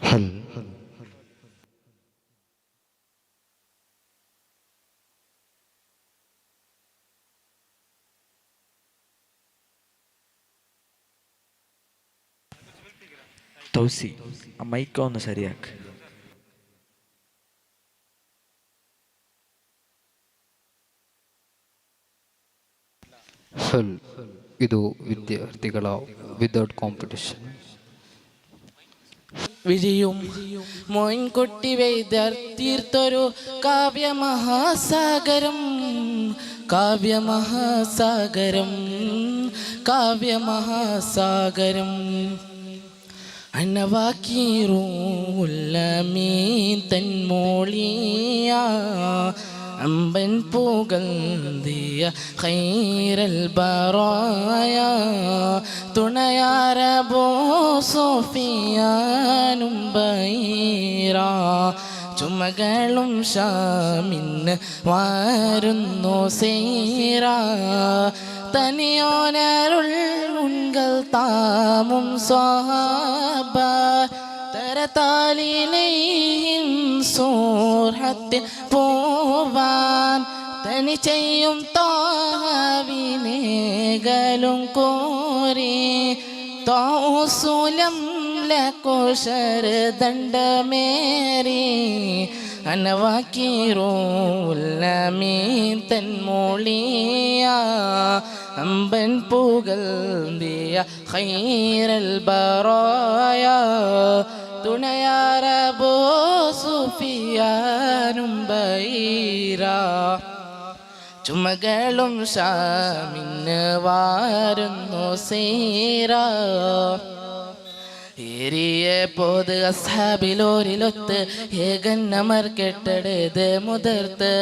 ഹൽ തൗസി ആ മൈക്ക് ഒന്ന് ശരിയാക്ക്. ഹൽ ಇದು ವಿದ್ಯಾರ್ಥಿಗಳ ವಿದೌಟ್ ಕಾಂಪಿಟಿಷನ್. വിരിയും മോൻകുട്ടി തീർത്തൊരു കാവ്യമഹാസാഗരം, കാവ്യമഹാസാഗരം, കാവ്യമഹാസാഗരം. അനവാക്കീറൂല്ലമീൻ തന്മോളിയ അമ്പൻ പുകഴ്ത്തിയ ഖൈറൽ ബറായ തുണയാരബോ സോഫിയാനും ബൈറ. ചുമകളും ഷാമിന് വാരുന്നു സീറ. തനിയോനരുൾ ഉൺകൾ താമും സ്വഹാബ തരതാലിലെയും സൂറത്തിൽ പോവാൻ തനി ചെയ്യും താവിനേകലും കോരി തോസുലം ലകോശർ ദണ്ഡമേറി അനവാക്കീറൂല്ലമീൻ തന്മോളിയ അമ്പൻ പുകഴ്ത്തിയ ഖൈറൽ ബറായ തുണയാരബോ സുഫിയാനും ബൈറ. ചുമകളും ഷാമിന് വാരുന്നു സീറ. ഏറിയ പോത് അസ്ഹാബിലോരിലൊത്ത് ഏകന്നമർ കെട്ടടത് മുതിർത്ത്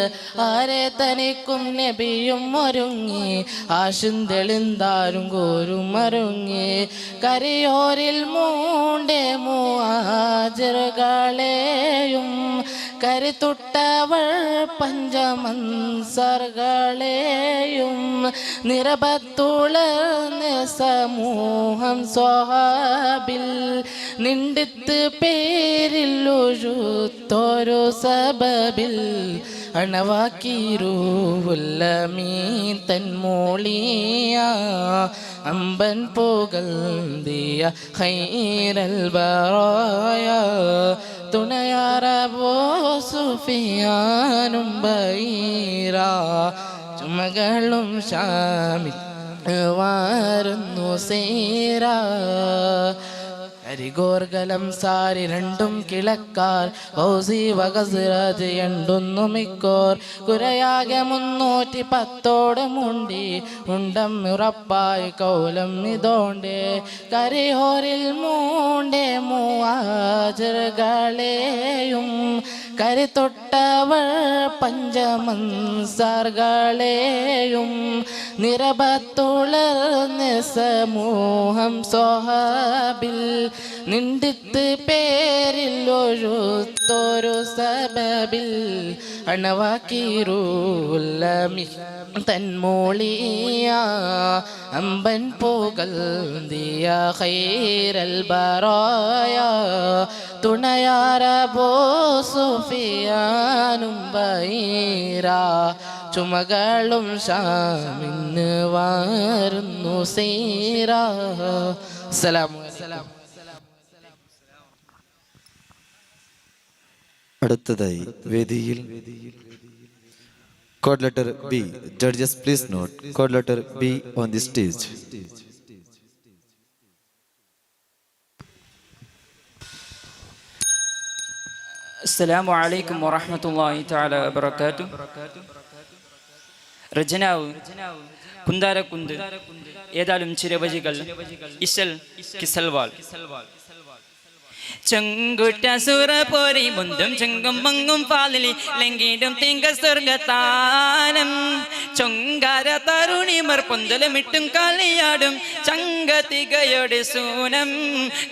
ആരെ തനിക്കും നബിയും ഒരുങ്ങി ആശും തെളിന്താരും കോരും മരുങ്ങി കരയോരിൽ മൂണ്ടേ മുഹാജിറുകളെയും കരുത്തുട്ടവൾ പഞ്ചമൻസറുകളെയും നിരപത്തുളർന്ന സമൂഹം സ്വഹാബിൽ നിണ്ടിത്ത് പേരിൽ ഒഴുത്തൊരു സബബിൽ അണവാക്കീറൂല്ലമീൻ തന്മോളിയ അമ്പൻ പുകഴ്ത്തിയ ഖൈറൽ ബറായ തുണയാരബോ സുഫിയാനും ബൈറ. ചുമകളും ഷാമിൽ വാരുന്നു സീറ. അരിഗോർഗലം സാരി രണ്ടും കിളക്കാർ ഔസി വഗസ്റാജ് എണ്ടുന്നു മിക്കോർ കുരയാകെ 310 മുണ്ടി ഉണ്ടം ഉറപ്പായി കൗലം ഇതോണ്ടേ കരിഹോരിൽ മൂണ്ടേ മുഹാജിറുകളെയും കരുത്തൊട്ടവൾ പഞ്ചമൻസാറുകളെയും നിരപത്തുളർന്ന സമൂഹം സ്വഹാബിൽ നിണ്ടിത്ത് പേരിൽ ഒഴുത്തൊരു സബബിൽ അണവാക്കീറൂല്ലമീൻ തന്മോളിയ അമ്പൻ പുകഴ്ത്തിയ ഖൈറൽ ബറായ തുണയാരബോ സുഫിയാനും ബൈറ. ചുമകളും ഷാമിന് വാരുന്നു സീറ. അസ്സലാമു അലൈക്കും. അടുത്തതായി വേദിയിൽ code letter B. Judges please note code letter B on the stage. അസ്സലാമു അലൈക്കും വറഹ്മത്തുള്ളാഹി തആല വബറകാതുഹു. രചനാവ് കുന്താരക്കുണ്ട്. ഏതാലും ചിരവചികൾ ഇശൽ കിസൽവാൾ. ചെങ്കുറ്റ സുറ പോരി മുന്തും ചെങ്കും മങ്ങും പാലിലി ലംഘിടും തിങ്ക സ്വർഗത്താനം ചൊങ്കാര തരുണിമർ പൊന്തലമിട്ടും കളിയാടും ചങ്കതികയുടെ സൂനം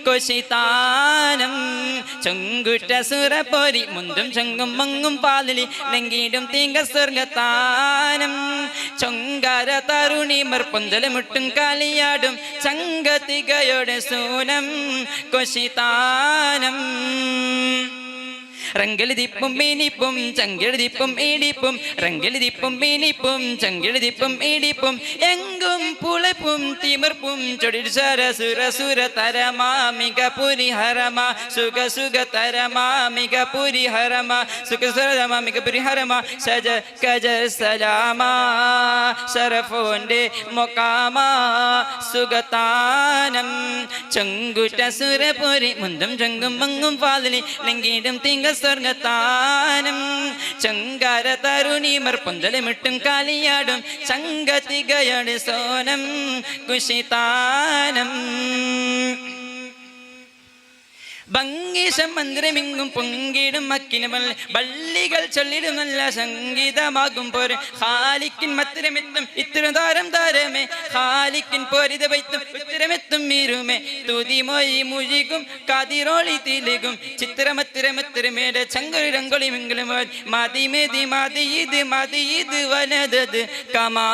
കൊശിതാനം ചൊങ്കുറ്റ സുരപോരി മുന്തും ചൊങ്കും മങ്ങും പാലിലി ലംഘിടും തീങ്ക സ്വർഗത്താനം ചൊങ്കാര തരുണിമർ പൊന്തലമുട്ടും കാലിയാടും ചങ്കത്തികയുടെ സൂനം കൊശിതാനം റങ്കെഴുതിപ്പും മീനിപ്പും ചങ്കെഴുതിപ്പും ഈടിപ്പും റങ്കെഴുതിപ്പും മീനിപ്പും ചങ്കെഴുതിപ്പും ഈടിപ്പും എങ്കും പുളപ്പും തിമിർപ്പും ചൊടിൽ സരസുര തരമാമിക പുരിഹരമാ സുഖ തരമാമിക പുരിഹരമാ സുഖമാമിക പുരിഹരമാ സജ കജ സലാമാ ശരഫോന്റെ മൊക്കാമാ സുഖത്താനം ചൊങ്കുറ്റ സുരപുരി മുന്തും ചൊങ്കും മങ്ങും പാലിലി ലംഘിടും തിങ്ക സ്വർഗത്താനം ചങ്കാര തരുണിമർ പൊന്തലമിട്ടും കാലിയാടും ചങ്കത്തികയുടെ സോനം കുശിതാനം ഭംഗീശം മന്ത്രമിങ്ങും പൊങ്കിടും മക്കിനമൽ വള്ളികൾ ചൊല്ലിടും നല്ല സംഗീതമാകും പോരെ ഹാലിക്കിൻ മത്തിരമെത്തും ഇത്തിരി താരമേ ഹാലിക്കിൻ പോരിത വൈത്തും ഉത്തരമെത്തും മീരുമേ തുതിമൊഴി മുഴികും കാതിരോളി തിലകും ചിത്രമത്തിരമത്തിരമേടെ ചങ്കൊരു രംഗൊളി മിങ്കിലും മതി ഇത് വലതത് കമാ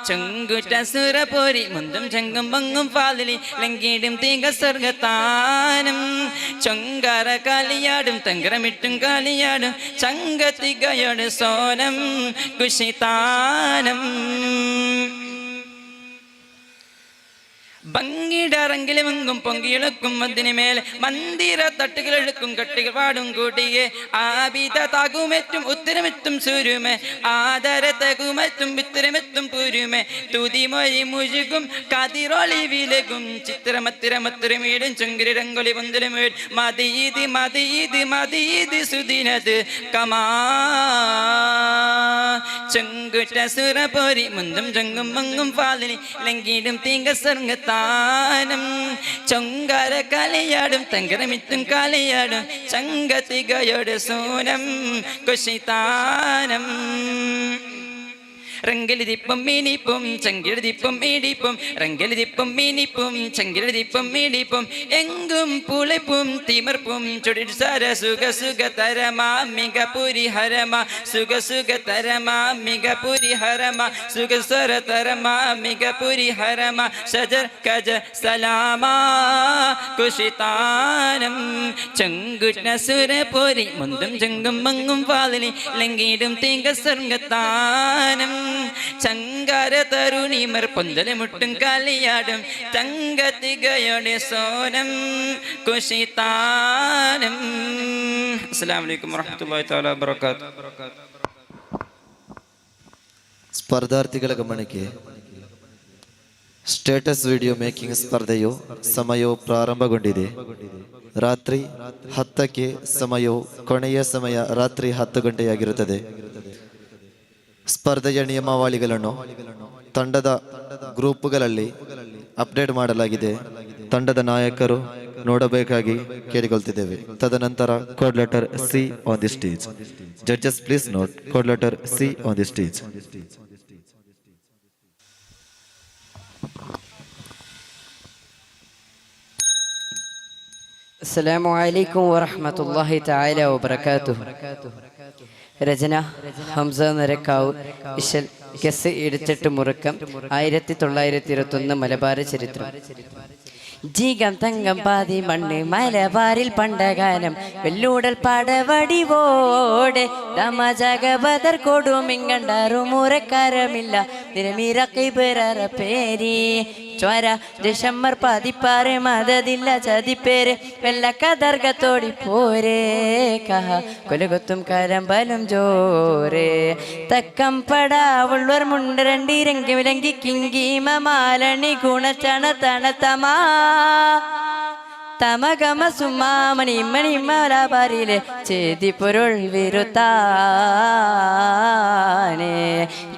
ചങ്കുറ്റ സുരപോരി മുന്തും ചങ്കും പങ്ങും പാലിലി ലംഘിടും തീങ്ക സ്വർഗത്താ ചൊങ്കാര കാലിയാടും തങ്കരമിട്ടും കാലിയാടും ചങ്കത്തികയുടെ സോനം കുശിതാനം ഭംഗിടറങ്കിലുമെങ്കും പൊങ്കിയെളുക്കും അതിനുമേൽ മന്ദിര തട്ടുകളെടുക്കും കട്ടികൾ പാടും കൂട്ടിയെ ആബിത താകുമെത്തും ഉത്തരമെത്തും സൂര്യമേ ആദര തകുമെത്തും ഉത്തരമെത്തും പൂരുമേ തുതിമൊഴി മുഴുകും കതിരൊളി വിലകും ചിത്രമത്തിരമത്തിരമീടും ചുങ്കിരി രംഗൊളി പൊന്തലുമേട് മതി സുദിനത് കമാ ചൊങ്കുറ്റ സുരപോരി മുന്തും ചൊങ്കും മങ്ങും പാലിനി ലംഘിടും തീങ്ക സ്വർഗത്താനം ചൊങ്കാര കാലിയാടും തങ്കരമിത്തും കാലിയാടും ചങ്കത്തികയുടെ സൂനം കുശിതാനം റങ്കെഴുതിപ്പും മീനിപ്പും ചങ്കെഴുതിപ്പും ഈടിപ്പും റങ്കെഴുതിപ്പും മീനിപ്പും ചങ്കെഴുതിപ്പും ഈടിപ്പും എങ്കും പുളിപ്പും തിമിർപ്പും ചൊടിൽ സുഖ തരമാമിക പുരിഹരമാ സുഖ തരമാമിക പുരിഹരമാ സുഖസ്വര തരമാമിക പുരിഹരമാ സജർ കജ സലാമാ കുശിതാനം ചങ്കുറ്റ സുരപുരി മുന്തും ചങ്കും മങ്ങും പാലിലി ലംഘിടും തീങ്ക സ്വർഗത്താനം ചങ്കാര തരുണിമർ പൊന്തലമുട്ടും കാലിയാടും തങ്കത്തികയുടെ സോനം കുശിതാനം. അസ്സലാമു അലൈക്കും വറഹ്മത്തുള്ളാഹി തആല വബറകാതുഹു. ಸ್ಪರ್ಧಾರ್ಥಿಗಳ ಗಮನಕ್ಕೆ ಸ್ಟೇಟಸ್ ವಿಡಿಯೋ ಮೇಕಿಂಗ್ ಸ್ಪರ್ಧೆಯು ಸಮಯವು ಪ್ರಾರಂಭಗೊಂಡಿದೆ. ರಾತ್ರಿ 10ಕ್ಕೆ ಸಮಯವು ಕೊನೆಯ ಸಮಯ ರಾತ್ರಿ 10 ಗಂಟೆಯಾಗಿರುತ್ತದೆ. ಸ್ಪರ್ಧೆಯ ನಿಯಮಾವಳಿಗಳನ್ನು ತಂಡದ ಗ್ರೂಪುಗಳಲ್ಲಿ ಅಪ್ಡೇಟ್ ಮಾಡಲಾಗಿದೆ. ತಂಡದ ನಾಯಕರು ನೋಡಬೇಕಾಗಿ ಕೇಳಿಕೊಳ್ತಿದ್ದೇವೆ. ತದನಂತರ code letter C on the stage. Judges please note code letter C on the stage. അസ്സലാമു അലൈക്കും വറഹ്മത്തുള്ളാഹി തആല വബറകാതുഹു. രചന ഹംസ നരക്കാവ്. ഇശൽ കെസ് 78 മുറക്കം 1921 മലബാർ ചരിത്രം. ജീകം തങ്കം പാതി മണ്ണ് മലബാറിൽ പണ്ടകാലം വെല്ലൂടൽ പടവടിവോടെ ദമജഗബദർ കൊടുമിങ്ങണ്ടാറു മുറക്കാരമില്ല നിരമിറക്കൈ പേരറ പേരി ചോര ദശമ്മർ പതിപ്പാറ് മതതില്ല ചതിപ്പേര് വെള്ളക്കദർഗത്തോടി പോരേ കഹ കൊലകൊത്തും കരമ്പലും ജോരേ തക്കം പട ഉള്ളവർ മുണ്ടരണ്ടി രംഗി വിലങ്കി കിങ്കീമ മാലണി ഗുണച്ചണ തണതമാ തമഗമ സുമാമണി മണിമലബാറിലെ ചേതി പൊരുൾ വിരുത്താനേ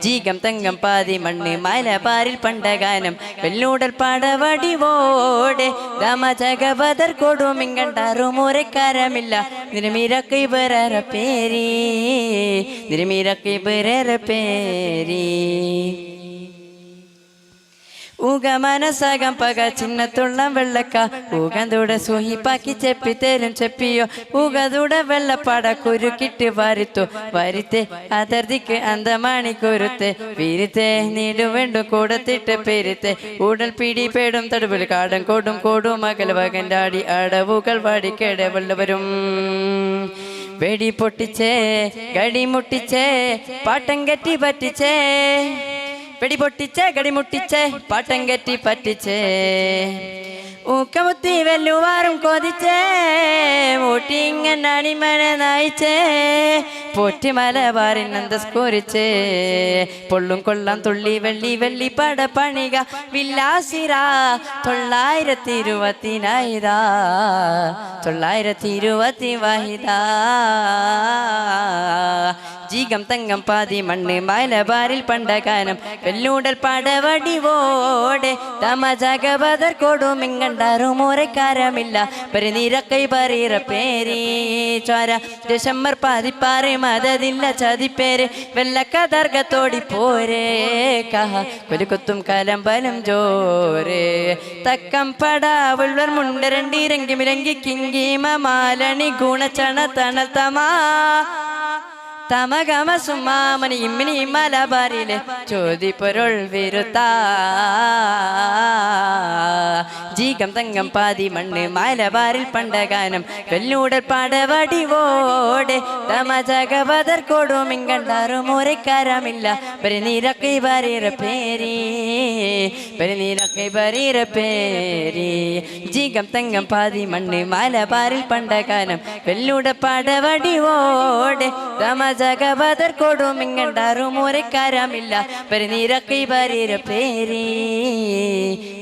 ജീകം തങ്കം പാതി മണ്ണ് മലബാറിൽ പണ്ടകാനം വെല്ലൂടൽ പടവടിവോടെ ദമജഗബദർ കൊടുമിങ്ങണ്ടാറു മുറക്കാരമില്ല നിരമിരക്കൈ ബറ പേരി നിരമിരക്കൈ ബറ പേരി ഊക മനസ്സാകം പക ചിന്നത്തുള്ളം വെള്ളക്ക ഊകന്തൂടെ സൂഹിപ്പാക്കി ചെപ്പിത്തേരും ചെപ്പിയോ ഊകതൂടെ വെള്ളപ്പാട കുരുക്കിട്ട് വാരിത്തു വരിത്തെ അതിർത്തിക്ക് അന്തമാണി കുരുത്തെ വീരിത്തെ നീടുവേണ്ടു കൂടത്തിട്ട് പെരുത്തെ ഊടൽ പിടി പേടും തടുവിൽ കാടം കോടും കോടും മകൾ വകണ്ടാടി അടവുകൾ വാടിക്കേടെ വല്ലവരും വെടി പൊട്ടിച്ചേ ഗടി മുട്ടിച്ചേ പാട്ടം കെട്ടി പറ്റിച്ചേ വെടി പൊട്ടിച്ചേ ഗടി മുട്ടിച്ചേ പാട്ടം കെട്ടി പറ്റിച്ചേ ഊക്കമുത്തി വെല്ലുവാറും കൊതിച്ചേ ഊട്ടിങ്ങനാണിമന നയിച്ചേ പോറ്റി മലബാറിൻ അന്തസ്കൂരിച്ചേ പൊള്ളും കൊള്ളം തുള്ളി വെള്ളി വെള്ളി പട പണിക വില്ലാസിര 924 ജീകം തങ്കം പാതി മണ്ണ് മലബാറിൽ പണ്ടകാനം വെല്ലൂടൽ പടവടിവോടെ തമജഗബദർ കൊടും ഇങ്ങണ്ടാറും ഓരക്കാരമില്ല പരിനീരക്കൈ പറീറ പേരി ചോര ഡിസംബർ പാതിപ്പാറ് മതതില്ല ചതിപ്പേര് വെള്ളക്കതർഗത്തോടി പോരേ കഹ കൊലുകൊത്തും കലമ്പലും ജോരേ തക്കം പടാവുള്ളർ മുണ്ടരണ്ടിരങ്കി മിലങ്കി കിങ്കീമ മാലണി ഗുണചണ തണൽ തമാ തമഗമ സുമാമണി ഇമ്മിനി മലബാറിലെ ചോദിപ്പൊരുൾ വിരുത്ത ജീകം തങ്കം പാതി മണ്ണ് മലബാറിൽ പണ്ടകാനം വെല്ലൂടൽ പടവടിവോടെ തമജഗബദർ കൊടും ഇങ്ങണ്ടാറും ഓരക്കാരമില്ല പരിനീരക്കൈ പറീറ പേരി പരിനീരക്കൈ പറീറ പേരി ജീകം തങ്കം പാതി മണ്ണ് മലബാറിൽ പണ്ടകാനം വെല്ലൂട പടവടിവോടെ തമജഗബദർ കൊടും ഇങ്ങണ്ടാറും ഓരക്കാരമില്ല പരിനീരക്കൈ പറീറ പേരി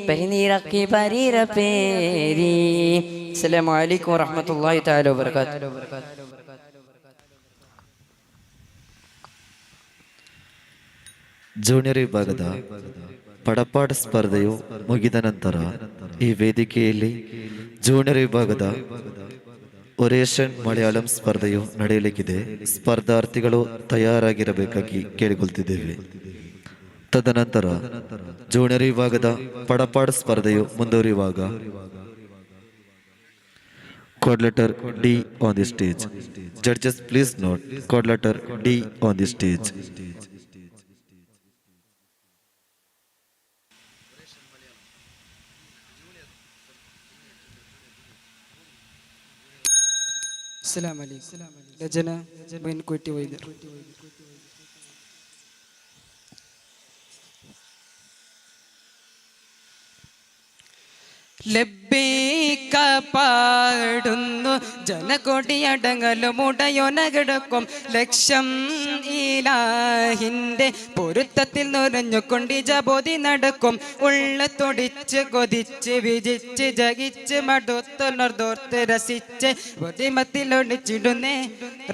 പരിനീരക്കൈ പറീറ പേരി. അസ്സലാമു അലൈക്കും വറഹ്മത്തുള്ളാഹി തആല വബറകാതുഹു. ಜೂನಿಯರ್ ವಿಭಾಗದ ಪಡಪಾಡ ಸ್ಪರ್ಧೆಯು ಮುಗಿದ ನಂತರ ಈ ವೇದಿಕೆಯಲ್ಲಿ ಜೂನಿಯರ್ ವಿಭಾಗದ ಒರೇಷನ್ ಮಲಯಾಳಂ ಸ್ಪರ್ಧೆಯು ನಡೆಯಲಿಕ್ಕಿದೆ. ಸ್ಪರ್ಧಾರ್ಥಿಗಳು ತಯಾರಾಗಿರಬೇಕಾಗಿ ಕೇಳಿಕೊಳ್ತಿದ್ದೇವೆ. ತದನಂತರ ಜೂನಿಯರ್ ವಿಭಾಗದ ಪಡಪಾಡ ಸ್ಪರ್ಧೆಯು ಮುಂದುವರಿಯುವಾಗ code letter D on the stage. Judges please note code letter D on the stage. അസ്സലാമു അലൈക്കും. രചന മൈൻകുട്ടി വൈദ്യർ. ലബ്ബൈക പാടുന്നു ജനകൊടിയടങ്ങലും ഉടയൊനകിടക്കും ലക്ഷം ഇലാഹിന്റെ പൊരുത്തത്തിൽ നുരഞ്ഞുകൊണ്ടി ജബോധി നടക്കും. ഉള്ള തൊടിച്ച് കൊതിച്ച് വിജിച്ച് ജകിച്ച് മടുത്തുണർന്നോർത്ത് രസിച്ച് ബുദ്ധിമത്തിലൊടിച്ചിടുന്നേ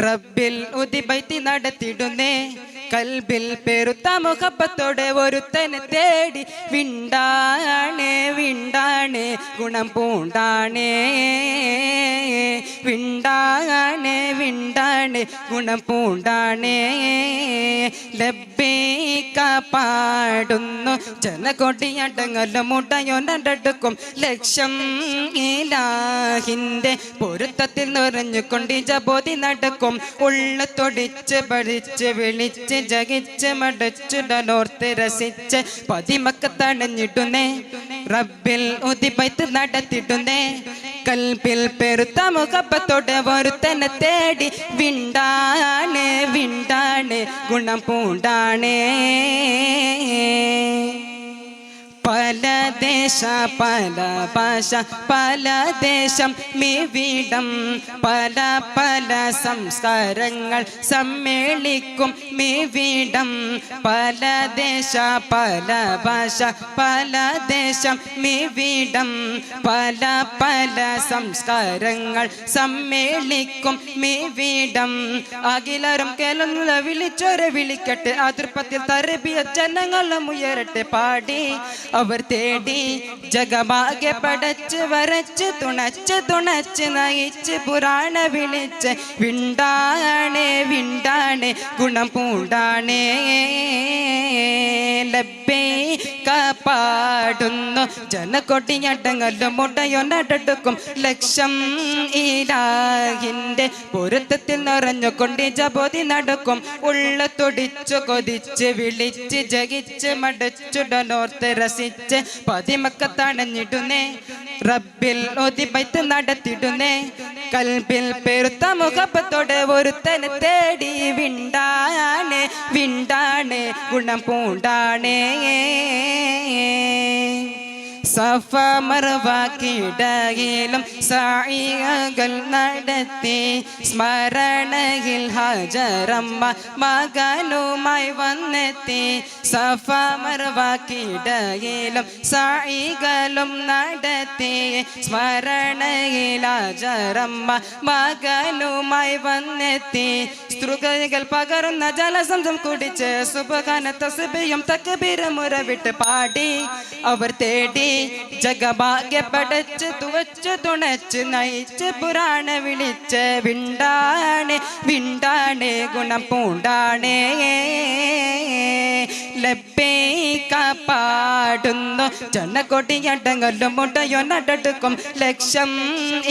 റബ്ബിൽ ഉദിബൈത്തി നടത്തിടുന്നേ. കൽബിൽ പെരുത്ത മുഹബത്തോടെ ഒരുത്തനെ തേടി വിണ്ടാണേ വിണ്ടാണേ ഗുണം പൂണ്ടാണേ വിണ്ടാണേ വിണ്ടാണേ ഗുണം പൂണ്ടാണേ. ലബ്ബൈക പാടുന്നു ജനകൊടിയടങ്ങലും മുടയൊനടുക്കും ലക്ഷം ഇലാഹിന്റെ പൊരുത്തത്തിൽ നിറഞ്ഞുകൊണ്ട് ജബോധി നടക്കും. ഉള്ള തൊടിച്ച് പഠിച്ച് വിളിച്ച് ജകിച്ച് മടച്ചുടലോർത്ത് രസിച്ച് പതിമക്ക തടഞ്ഞിടുന്നേ റബ്ബിൽ ഉദിബൈത്ത് നടത്തിടുന്നേ. കൽബിൽ പെരുത്ത മുഖപ്പത്തോടെ ഒരുത്തനെ തേടി വിണ്ടാണേ വിണ്ടാണേ ഗുണം പൂണ്ടാണേ. പല ദേശ പല ഭാഷ പല ദേശം മിവിടം പല പല സംസ്കാരങ്ങൾ സമ്മേളിക്കും മിവിടം. പല ദേശ പല ഭാഷ പല ദേശം മിവിടം പല പല സംസ്കാരങ്ങൾ സമ്മേളിക്കും മിവിടം. അഖിലരും കേളുന്ന വിളിച്ചൊരെ വിളിക്കട്ടെ അതിർപ്പത്തിൽ തരബിയ ജനങ്ങളും ഉയരട്ടെ പാടി അവർ തേടി ജഗമാകെ പടച്ച് വരച്ച് തുണച്ച് തുണച്ച് നയിച്ച് പുരാണ വിളിച്ച് വിണ്ടാണേ വിണ്ടാണേ ഗുണം പൂണ്ടാണേ. ലബ്ബൈക പാടുന്നു ജനക്കൊടിയടങ്ങലും മുടയൊന്നടുക്കും ലക്ഷം ഇലാഹിന്റെ പൊരുത്തത്തിൽ നിറഞ്ഞുകൊണ്ട് ജപോതി നടക്കും ഉള്ള തൊടിച്ചു കൊതിച്ച് വിളിച്ച് ജകിച്ച് മടച്ചുടനോർത്ത് രസിച്ച് പതിമക്ക തടഞ്ഞിടുന്നേ റബ്ബിൽ ഒതിബൈത്ത് നടത്തിടുന്നേ കൽബിൽ പെരുത്ത മുഖപ്പത്തോടെ ഒരുത്തനെ തേടി വിണ്ടാണ് വിണ്ടാണ് ഗുണം പൂണ്ടാണേ സഫ മർവ കിടയിലും സായികൾ നടത്തി സ്മരണയിൽ ഹജറമ്മ മകനുമായി വന്നെത്തി സഫ മർവ കിടയിലും സായികളും നടത്തി സ്മരണയിൽ ഹജറമ്മ മകനുമായി വന്നെത്തി സ്ത്രീകൾ പകരുന്ന ജലസംസം കുടിച്ച് സുബഹാന തസ്ബീഹും തക്ബീറും മുറവിട്ട് പാടി അവർ തേടി ജഗഭാഗ്യ പടച്ച് തുവച്ച് തുണച്ച് നയിച്ച് പുരാണ വിളിച്ച് വിണ്ടാണ് വിണ്ടാണ് ഗുണം പൂണ്ടാണേ ലബ്ബൈക പാടുന്നു ജനക്കൊടിയടങ്ങലും മുടയൊന്നടുക്കും ലക്ഷം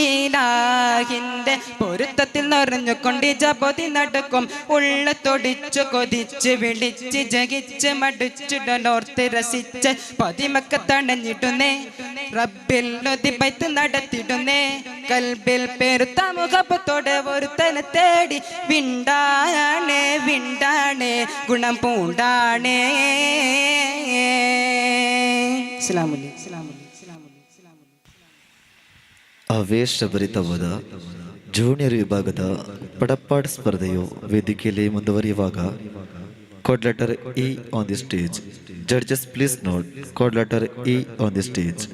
ഇലാഹിന്റെ പൊരുത്തത്തിൽ നിറഞ്ഞുകൊണ്ട് ജപോതി നടക്കും ഉള്ള തൊടിച്ചു കൊതിച്ച് വിളിച്ച് ജകിച്ച് മടിച്ചുടനോർത്ത് രസിച്ച് പതിമക്ക തടഞ്ഞിടുന്നേ റബ്ബിൽ ഒതിബൈത്ത് നടത്തിടുന്നേ കൽബിൽ പെരുത്ത മുഖപ്പത്തോടെ ഒരുത്തനെ തേടി വിണ്ടാണ് വിണ്ടാണ് ഗുണം പൂണ്ടാണേ. ಆವೇಶಭರಿತವಾದ ಜೂನಿಯರ್ ವಿಭಾಗದ ಪಡಪಾಡ್ ಸ್ಪರ್ಧೆಯು ವೇದಿಕೆಯಲ್ಲಿ ಮುಂದುವರಿಯುವಾಗ code letter E on the stage. Judges please note code letter E on the stage.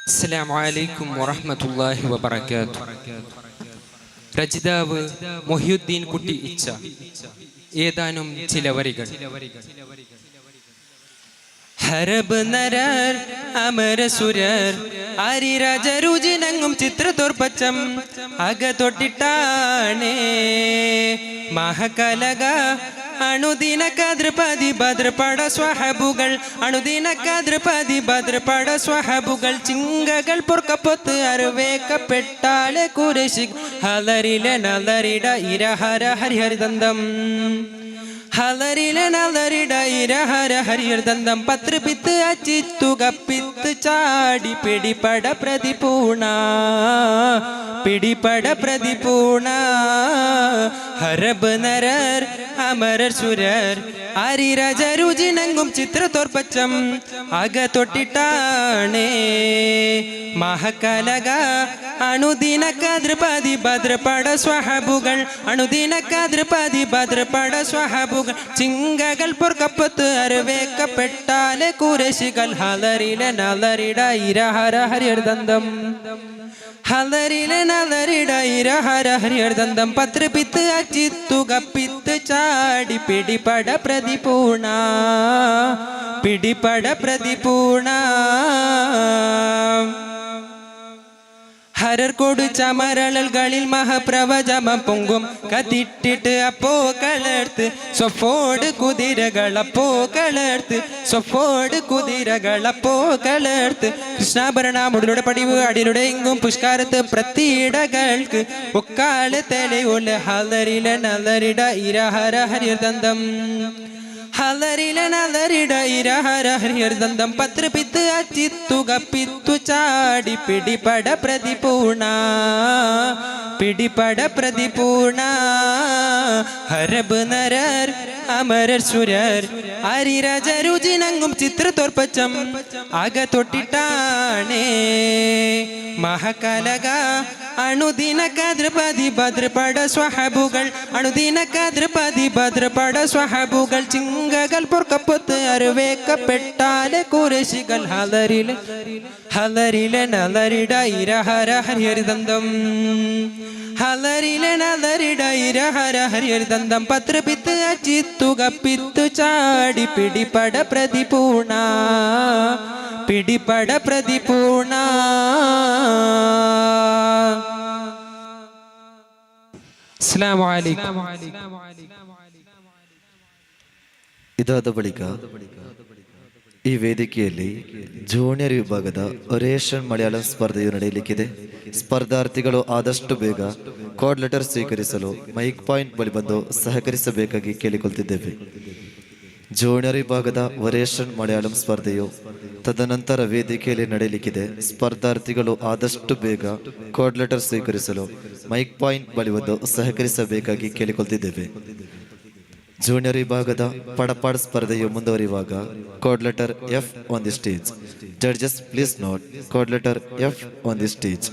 അസ്സലാമു അലൈക്കും വറഹ്മത്തുള്ളാഹി വബറകാതുഹു. രചിതാവ് മൊഹിയുദ്ദീൻ കുട്ടി ഇച്ച. ഏതാനും ചില വരികൾ. ഹരബ് നരർ അമരസുരർ ആരിരാജരുചിനങ്ങും ചിത്രത്തോർപ്പച്ചം അകത്തൊട്ടിട്ടാണേ മഹകലക അണുദിന കദ്രപതി ഭദ്രപട സ്വഹബുകൾ അണുദിന കദ്രപതി ഭദ്രപട സ്വഹബുകൾ ചിങ്കകൾ പൊർക്കപ്പൊത്ത് അറുവേക്കപ്പെട്ടാലെ കുരശി ഹലരിലെ നലരിട ഇരഹര ഹരിഹരിദന്തം ഹലരിലെ നലരിട ഇരഹര ഹരിഹരിദന്തം പത്രപിത്ത് അച്ചിത്തു കപ്പിത്ത് ചാടി പിടിപട പ്രതിപൂണ പിടിപട പ്രതിപൂണ ഹരബ് നരർ അമരർ സുരർ ആരിരാജരുചിനങ്ങും ചിത്രത്തോർപ്പച്ചം അകത്തൊട്ടിട്ടാണേ മഹകലക അണുദിന കദ്രപതി ഭദ്രപട സ്വഹബുകൾ അണുദിന കദ്രപതി ഭദ്രപട സ്വഹബുകൾ ചിങ്കകൾ പൊർക്കപ്പത്ത് അറുവേക്കപ്പെട്ടാലെ കുരശികൾ ഹലരിലെ നലരിട ഇരഹര ഹരിഹരദന്തം ഹലരിലെ നലരിട ഇരഹര ഹരിഹരദന്തം പത്രപിത്ത് അച്ചിത്തു കപ്പിത്ത് ചാടി പിടിപട പ്രതിപൂണ പിടിപട പ്രതിപൂണ ഹരർക്കോട് ചമരളകളിൽ മഹപ്രവചമം പൊങ്കും കത്തിട്ടിട്ട് അപ്പോ കളർത്ത് സ്വഫോട് കുതിരകളപ്പോ കളർത്ത് സ്വഫോട് കുതിരകളപ്പോ കളർത്ത് കൃഷ്ണാഭരണമുടിലൂടെ പടിവ് അടിയിലൂടെ എങ്കും പുഷ്കാരത്ത് പ്രതീടകൾക്ക് ഒക്കാല് തെളിവുള്ള ഹലരില നലരിട ഇരഹര ഹരിഹരദന്തം ഹലരില നലരിട ഇരഹര ഹരിഹരദന്തം പത്രപിത്ത് അച്ചിത്തു കപ്പിത്തു ചാടി പിടിപട പ്രതിപൂണ പിടിപട പ്രതിപൂണ ഹരബ് നരർ അമരർ സുരർ ആരിരാജരുചിനങ്ങും ചിത്രത്തോർപ്പച്ചം അകത്തൊട്ടിട്ടാണേ മഹകലക അണുദിന കദ്രപതി ഭദ്രപട സ്വഹബുകൾ അണുദിന കദ്രപതി ഭദ്രപട സ്വഹബുകൾ ചിങ്കകൾ പൊർക്കപ്പൊത്ത് അറുവേക്കപ്പെട്ടാലെ കുരശികൾ ഹലരിലെ ഹലരിലെ നലരിട ഇരഹര ഹരിഹരിദന്തം ഹലരിലെ നലരിട ഇരഹര ഹരിഹരിദന്തം പത്രപിത്ത് അച്ചിത്തു കപ്പിത്തു ചാടി പിടിപട പ്രതിപൂണ പിടിപട പ്രതിപൂർണ. അസ്സലാമു അലൈക്കും. ಇದಾದ ಬಳಿಕ ಈ ವೇದಿಕೆಯಲ್ಲಿ ಜೂನಿಯರ್ ವಿಭಾಗದ ಒರೇಷನ್ ಮಲಯಾಳಂ ಸ್ಪರ್ಧೆಯು ನಡೆಯಲಿಕ್ಕಿದೆ. ಸ್ಪರ್ಧಾರ್ಥಿಗಳು ಆದಷ್ಟು ಬೇಗ ಕೋಡ್ ಲೆಟರ್ ಸ್ವೀಕರಿಸಲು ಮೈಕ್ ಪಾಯಿಂಟ್ ಬಳಿ ಬಂದು ಸಹಕರಿಸಬೇಕಾಗಿ ಕೇಳಿಕೊಳ್ತಿದ್ದೇವೆ. ಜೂನಿಯರ್ ವಿಭಾಗದ ಒರೇಷನ್ ಮಲಯಾಳಂ ಸ್ಪರ್ಧೆಯು ತದನಂತರ ವೇದಿಕೆಯಲ್ಲಿ ನಡೆಯಲಿಕ್ಕಿದೆ. ಸ್ಪರ್ಧಾರ್ಥಿಗಳು ಆದಷ್ಟು ಬೇಗ ಕೋಡ್ ಲೆಟರ್ ಸ್ವೀಕರಿಸಲು ಮೈಕ್ ಪಾಯಿಂಟ್ ಬಳಿ ಬಂದು ಸಹಕರಿಸಬೇಕಾಗಿ ಕೇಳಿಕೊಳ್ತಿದ್ದೇವೆ. ಜೂನಿಯರ್ ವಿಭಾಗದ ಪಡಪಾಡ್ ಸ್ಪರ್ಧೆಯು ಮುಂದುವರಿಯುವಾಗ code letter F on the stage. Judges please note code letter F on the stage.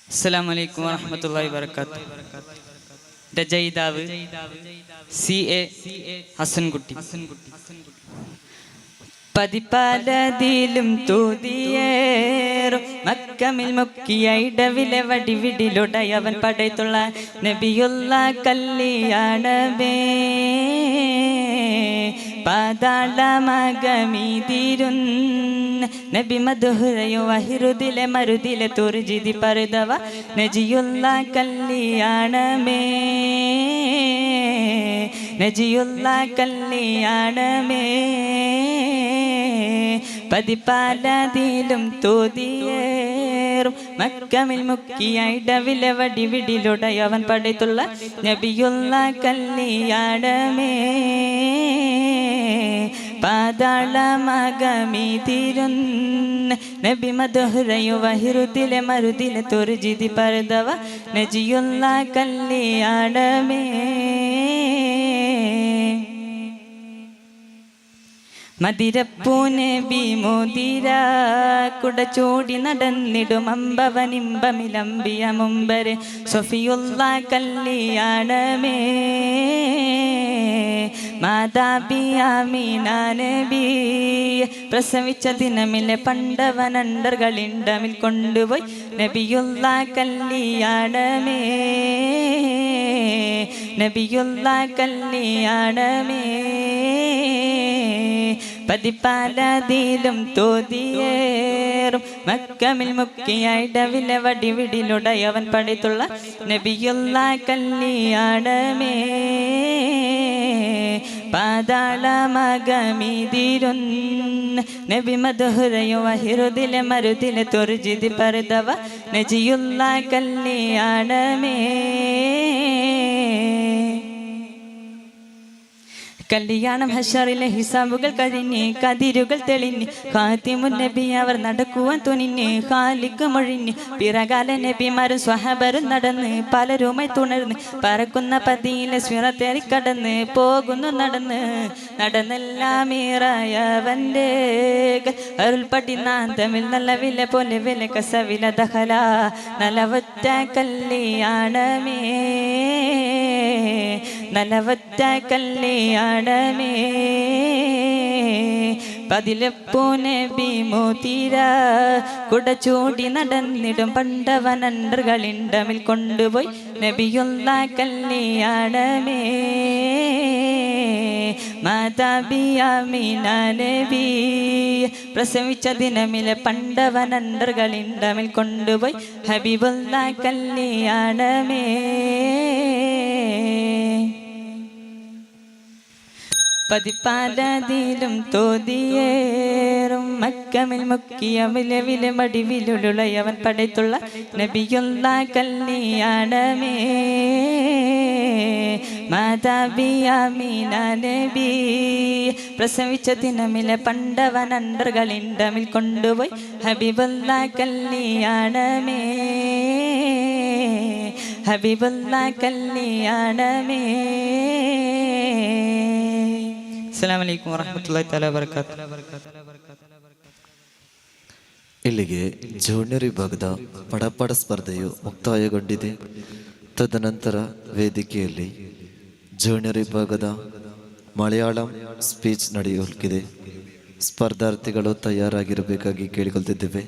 അസ്സലാമു അലൈക്കും വറഹ്മത്തുള്ളാഹി വബറകാതുഹു. രചയിതാവ് CA ഹസൻകുട്ടി. പതിപ്പാലതിലും തൂതിയേറും മക്കമിൽ മുക്കിയ ഇടവിലെ വടിവിടിലുടയവൻ പടയത്തുള്ള നബിയുള്ള കല്യാണമേ പാതാളമകമീതിരുന്ന നബി മധുരയോ വഹിറുദിലെ മരുദിലെ തുർജിതി പരുതവ നജിയുള്ള കല്യാണമേ നജിയുള്ള കല്യാണമേ പതിപ്പാലതിലും തോതിയേറും മക്കമിൽ മുക്കിയ ഇടവിലെ വടിവിടിലുടയവൻ പടയത്തുള്ള നബിയുള്ള കല്യാണമേ പാതാളമകമീതിരുന്ന നബി മധുരയോ വഹിറുദിലെ മരുദിലെ തുർജിതി പരുതവ നജിയുള്ള കല്യാണമേ മതിരപ്പൂനെ ബിമോതിര കുടച്ചോടി നടന്നിടും അമ്പവനിമ്പമിലമ്പിയ മുമ്പര് സൊഫിയുള്ള കല്യാണമേ മാതാപിയാമീനാനബി പ്രസവിച്ച ദിനമിലെ പണ്ടവനണ്ടർകളിണ്ടമിൽ കൊണ്ടുപോയി നബിയുള്ള കല്യാണമേ നബിയുള്ള കല്യാണമേ പതിപ്പാലതിലും തോതിയേറും മക്കമിൽ മുക്കിയ ഇടവിലെ വടിവിടിലുടയവൻ പടയത്തുള്ള നബിയുള്ള കല്യാണമേ പാതാളമകമീതിരുന്ന നബി മധുരയോ വഹിറുദിലെ മരുദിലെ തുർജിതി പരുതവ നജിയുള്ള കല്യാണമേ കല്യാണം ഹഷറിലെ ഹിസാബുകൾ കഴിഞ്ഞ് കതിരുകൾ തെളിഞ്ഞ് ഖാതിമുൻ നബി അവർ നടക്കുവാൻ തുനിഞ്ഞ് ഖാലിക്ക് മൊഴിഞ്ഞ് പിറകാല നബിമാരും സ്വഹബരും നടന്ന് പലരുമായി തുണർന്ന് പറക്കുന്ന പതിയിലെ സ്വിറത്തേറി കടന്ന് പോകുന്നു നടന്ന് നടന്നെല്ലാം ഈറായവൻ്റെ അരുൾപടി നാന്തമിൽ നല്ല വില പോലെ വില കസവില ദഹല നലവറ്റ കല്യാണമേ നലവറ്റ കല്യാണമേ പതിലെപ്പൂനെ ബിമോതിര കുടച്ചൂടി നടന്നിടും പണ്ടവനണ്ടർകളിണ്ടമിൽ കൊണ്ടുപോയി നബിയുള്ള കല്യാണമേ മാതാപിയാമീന നബി പ്രസവിച്ച ദിനമിലെ പണ്ടവനണ്ടർകളിണ്ടമിൽ കൊണ്ടുപോയി ഹബീബുള്ള കല്യാണമേ പതിപ്പാലതിലും തോതിയേറും മക്കമിൽ മുക്കിയ വിലവിലെ മടിവിലുളയവൻ പടയത്തുള്ള നബിയുള്ള കല്യാണമേ മാതാപിയാമീന നബി പ്രസവിച്ച ദിനമിലെ പണ്ടവനണ്ടർകളിണ്ടമിൽ കൊണ്ടുപോയി ഹബീബുള്ള കല്യാണമേ ഹബീബുള്ള കല്യാണമേ. അസ്സലാമു അലൈക്കും വറഹ്മത്തുള്ളാഹി തആല വബറകാതുഹു. ಇಲ್ಲಿಗೆ ಜೂನಿಯರ್ ವಿಭಾಗದ ಪಡಪಾಡ ಸ್ಪರ್ಧೆಯು ಮುಕ್ತಾಯಗೊಂಡಿದೆ. ತದನಂತರ ವೇದಿಕೆಯಲ್ಲಿ ಜೂನಿಯರ್ ವಿಭಾಗದ ಮಲಯಾಳಂ ಸ್ಪೀಚ್ ನಡೆಯಲಿದೆ. ಸ್ಪರ್ಧಾರ್ಥಿಗಳು ತಯಾರಾಗಿರಬೇಕಾಗಿ ಕೇಳಿಕೊಳ್ತಿದ್ದೇವೆ.